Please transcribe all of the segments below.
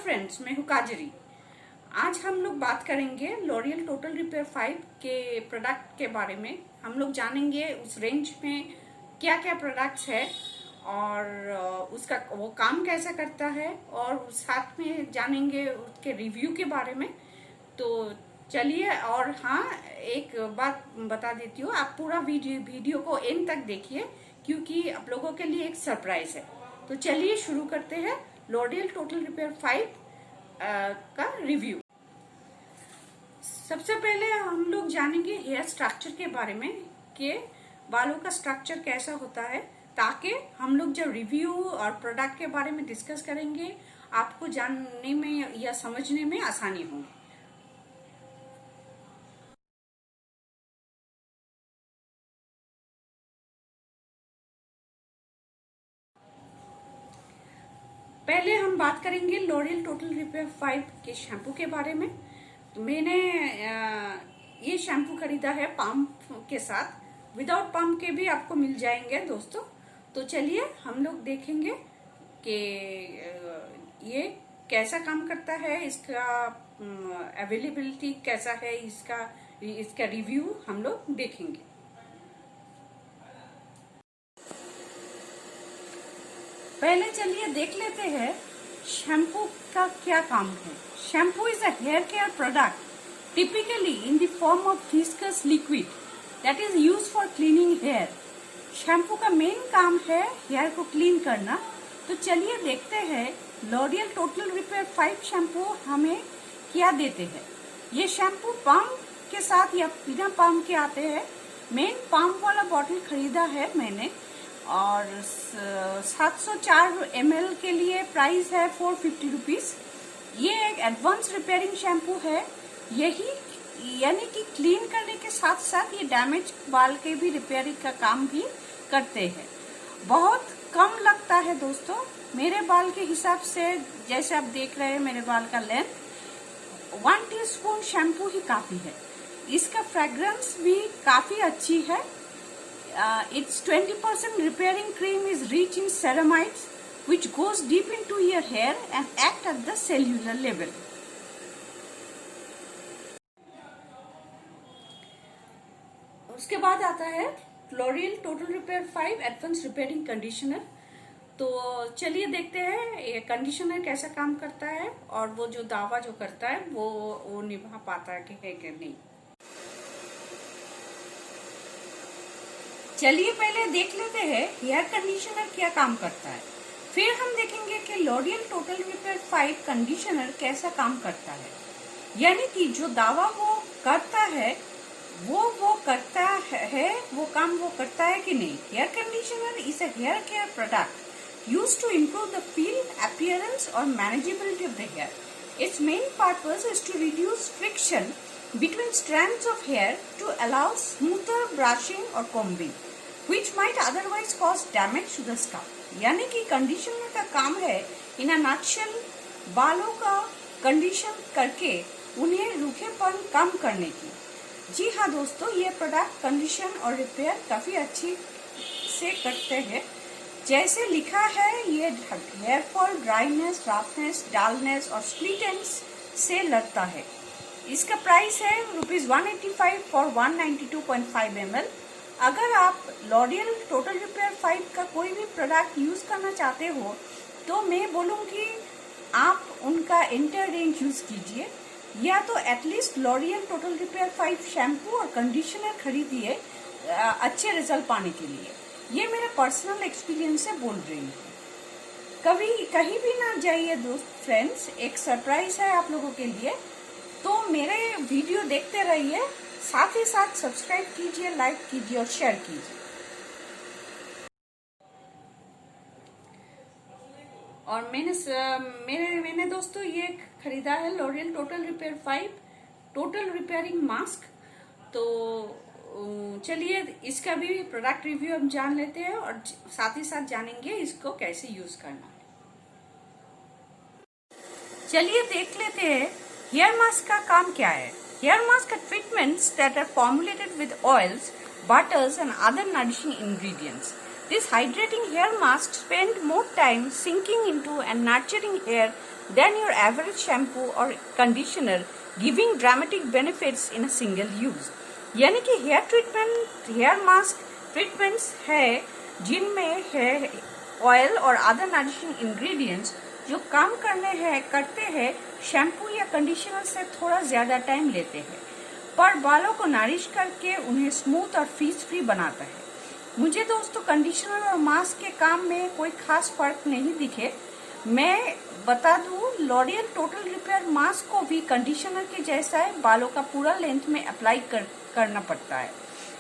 Friends, मैं हूँ काजरी। आज हम लोग बात करेंगे लॉरियल टोटल रिपेयर 5 के प्रोडक्ट के बारे में। हम लोग जानेंगे उस रेंज में क्या क्या प्रोडक्ट्स है और उसका वो काम कैसा करता है, और साथ में जानेंगे उसके रिव्यू के बारे में। तो चलिए, और हाँ, एक बात बता देती हूँ, आप पूरा वीडियो को एंड तक देखिए क्योंकि आप लोगों के लिए एक सरप्राइज है। तो चलिए शुरू करते हैं लॉरियल टोटल रिपेयर 5 का रिव्यू। सबसे पहले हम लोग जानेंगे हेयर स्ट्रक्चर के बारे में कि बालों का स्ट्रक्चर कैसा होता है, ताकि हम लोग जब रिव्यू और प्रोडक्ट के बारे में डिस्कस करेंगे आपको जानने में या समझने में आसानी होगी। पहले हम बात करेंगे लॉरियल टोटल रिपेयर 5 के शैम्पू के बारे में। तो मैंने ये शैम्पू खरीदा है पंप के साथ, विदाउट पंप के भी आपको मिल जाएंगे दोस्तों। तो चलिए हम लोग देखेंगे कि ये कैसा काम करता है, इसका अवेलेबिलिटी कैसा है, इसका रिव्यू हम लोग देखेंगे। पहले चलिए देख लेते हैं शैम्पू का क्या काम है। Shampoo is a hair care product typically in the form of viscous liquid that is use for cleaning hair. Shampoo का मेन काम है हेयर को क्लीन करना। तो चलिए देखते हैं लॉरियल टोटल रिपेयर 5 शैम्पू हमें क्या देते हैं। ये शैम्पू पंप के साथ या बिना पंप के आते हैं। मेन पंप वाला बॉटल खरीदा है मैंने, और 704 ml के लिए प्राइस है 450 रुपीज। ये एक एडवांस रिपेयरिंग शैम्पू है, यही यानी कि क्लीन करने के साथ साथ ये डैमेज बाल के भी रिपेयरिंग का काम भी करते हैं। बहुत कम लगता है दोस्तों, मेरे बाल के हिसाब से, जैसे आप देख रहे हैं मेरे बाल का लेंथ, 1 टीस्पून शैम्पू ही काफी है। इसका फ्रेग्रेंस भी काफी अच्छी है। Its 20% repairing cream is rich in ceramides, which goes deep into your hair and act at the cellular level. उसके बाद आता है L'Oréal total repair 5 advance repairing conditioner. तो चलिए देखते हैं ये कंडीशनर कैसा काम करता है और वो जो दावा जो करता है वो निभा पाता है कि नहीं। चलिए पहले देख लेते हैं हेयर कंडीशनर क्या काम करता है, फिर हम देखेंगे कि लॉरियल टोटल रिपेयर 5 कंडीशनर कैसा काम करता है। यानी कि जो दावा वो करता है वो करता है, वो काम वो करता है कि नहीं। Hair conditioner is a hair care product used to improve the feel, appearance और manageability of the hair. Its main purpose is to reduce friction between strands of hair to allow smoother brushing or combing, which might otherwise cause damage to the scalp. यानी कि conditioner का काम है इन a nutshell बालों का condition करके उन्हें रूखेपन कम करने की। जी हाँ दोस्तों, ये प्रोडक्ट कंडीशन और रिपेयर काफी अच्छी से करते हैं। जैसे लिखा है, ये hair fall, dryness, roughness, dullness और स्प्लिट एंड्स से लड़ता है। इसका प्राइस है ₹185 फॉर 192.5 ml। अगर आप लॉरियल टोटल रिपेयर 5 का कोई भी प्रोडक्ट यूज करना चाहते हो तो मैं बोलूँगी आप उनका इंटर रेंज यूज कीजिए, या तो at least L'Oréal total repair 5 shampoo और कंडीशनर खरीदिए अच्छे रिजल्ट पाने के लिए। ये मेरा पर्सनल एक्सपीरियंस से बोल रही हूँ। कभी कहीं भी ना जाइए दोस्त फ्रेंड्स, एक सरप्राइज है आप लोगों के लिए। तो मेरे वीडियो देखते रहिए, साथ ही साथ सब्सक्राइब कीजिए, लाइक कीजिए और शेयर कीजिए। और मैंने दोस्तों ये खरीदा है L'Oréal total repair 5 total repairing mask. तो चलिए इसका भी प्रोडक्ट रिव्यू हम जान लेते हैं और साथ ही साथ जानेंगे इसको कैसे यूज करना है। चलिए देख लेते हैं हेयर मास्क का काम क्या है। Hair mask are treatments that are formulated with oils, butters and other nourishing ingredients. This hydrating hair mask spend more time sinking into and nurturing hair than your average shampoo or conditioner, giving dramatic benefits in a single use. यानी कि hair treatment, hair mask treatments है जिनमें hair oil और other nourishing ingredients जो काम करते हैं shampoo या कंडीशनर से थोड़ा ज्यादा टाइम लेते हैं, पर बालों को नरिश करके उन्हें स्मूथ और फ्रीज फ्री बनाता है। मुझे दोस्तों कंडीशनर और मास्क के काम में कोई खास फर्क नहीं दिखे। मैं बता दूं, लॉरियल टोटल रिपेयर मास्क को भी कंडीशनर के जैसा है, बालों का पूरा लेंथ में अप्लाई करना पड़ता है।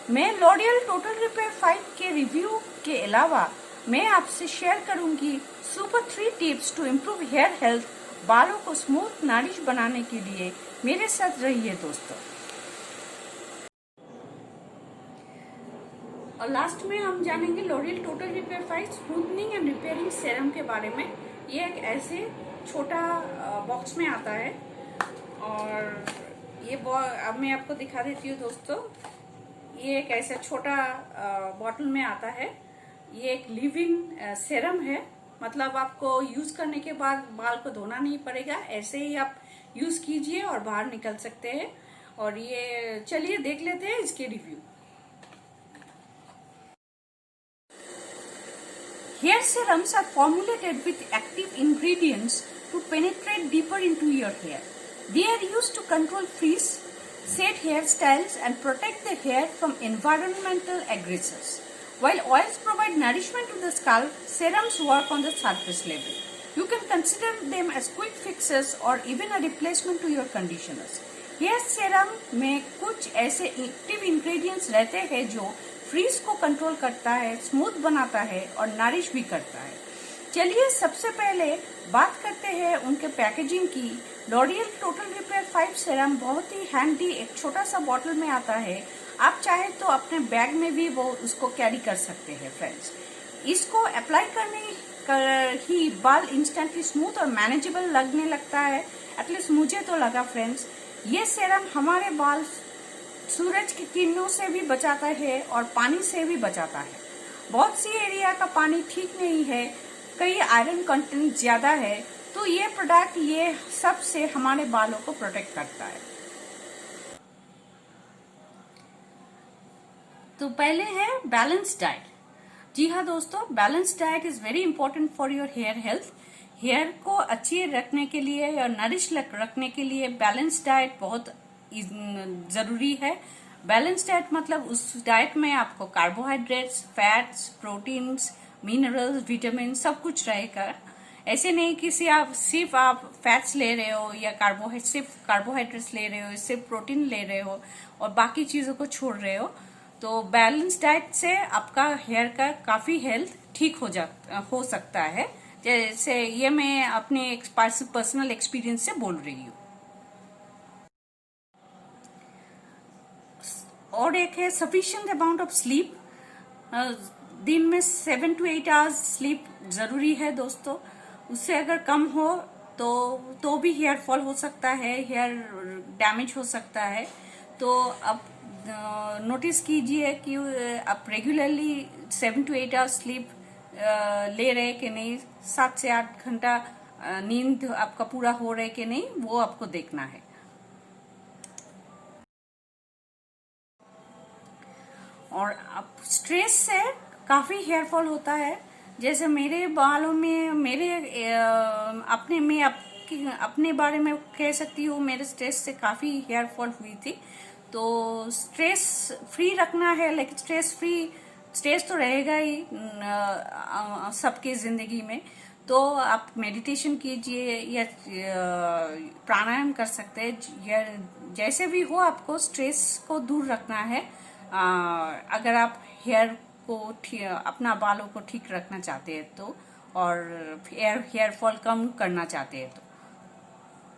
मैं लॉरियल टोटल रिपेयर 5 के रिव्यू के अलावा मैं आपसे शेयर करूंगी super 3 tips to improve hair health. बालों को स्मूथ नरिश बनाने के लिए मेरे साथ रहिए दोस्तों। और लास्ट में हम जानेंगे L'Oréal total repair 5 smoothening and repairing serum के बारे में। ये एक ऐसे छोटा बॉक्स में आता है और ये अब मैं आपको दिखा देती हूँ दोस्तों। ये एक ऐसा छोटा बॉटल में आता है। ये एक लिविंग सेरम है, मतलब आपको यूज करने के बाद बाल को धोना नहीं पड़ेगा, ऐसे ही आप यूज कीजिए और बाहर निकल सकते हैं। और ये चलिए देख लेते हैं इसके review. Hair serums are formulated with active ingredients to penetrate deeper into your hair. They are used to control frizz, set hairstyles and protect the hair from environmental aggressors. While oils provide nourishment to the scalp, serums work on the surface level. You can consider them as quick fixes or even a replacement to your conditioners. Hair serum में कुछ ऐसे active ingredients रहते हैं जो freeze को control करता है, smooth बनाता है और नरिश भी करता है। चलिए सबसे पहले बात करते हैं उनके पैकेजिंग की। लॉरियल टोटल रिपेयर 5 सेरम बहुत ही हैंडी एक छोटा सा बॉटल में आता है। आप चाहे तो अपने बैग में भी वो उसको कैरी कर सकते हैं फ्रेंड्स। इसको अप्लाई करने कर ही बाल इंस्टेंटली स्मूथ और मैनेजेबल लगने लगता है, एटलीस्ट मुझे तो लगा फ्रेंड्स। ये सेरम हमारे बाल सूरज की किरणों से भी बचाता है और पानी से भी बचाता है। बहुत सी एरिया का पानी ठीक नहीं है, कई आयरन कंटेंट ज्यादा है, तो ये प्रोडक्ट ये सब से हमारे बालों को प्रोटेक्ट करता है। तो पहले है बैलेंस डाइट। जी हाँ दोस्तों, balance diet is very important for your hair health. Hair को अच्छी रखने के लिए और नरिश रखने के लिए बैलेंस डाइट बहुत जरूरी है। बैलेंस डाइट मतलब उस डाइट में आपको carbohydrates, fats, proteins, minerals, vitamin सब कुछ रहेगा। ऐसे नहीं कि सिर्फ आप फैट्स ले रहे हो या सिर्फ कार्बोहाइड्रेट्स ले रहे हो, सिर्फ प्रोटीन ले रहे हो और बाकी चीजों को छोड़ रहे हो। तो बैलेंस डाइट से आपका हेयर का काफी हेल्थ ठीक हो सकता है। जैसे ये मैं अपने पर्सनल एक्सपीरियंस से बोल रही हूँ। और एक है सफिशिएंट अमाउंट ऑफ स्लीप। दिन में 7 to 8 आवर्स स्लीप जरूरी है दोस्तों। उससे अगर कम हो तो भी हेयर फॉल हो सकता है, हेयर डैमेज हो सकता है। तो अब नोटिस कीजिए कि आप रेगुलरली 7 to 8 आवर्स स्लीप ले रहे कि नहीं, 7 से 8 घंटा नींद आपका पूरा हो रहा है कि नहीं, वो आपको देखना है। और अब स्ट्रेस से काफी हेयर फॉल होता है। जैसे मेरे बालों में अपने बारे में कह सकती हूँ, मेरे स्ट्रेस से काफी हेयर फॉल हुई थी। तो स्ट्रेस फ्री रखना है, लेकिन स्ट्रेस तो रहेगा ही सबके जिंदगी में। तो आप मेडिटेशन कीजिए या प्राणायाम कर सकते हैं, या जैसे भी हो आपको स्ट्रेस को दूर रखना है। अगर आप अपना बालों को ठीक रखना चाहते हैं तो, और हेयर फॉल कम करना चाहते हैं तो।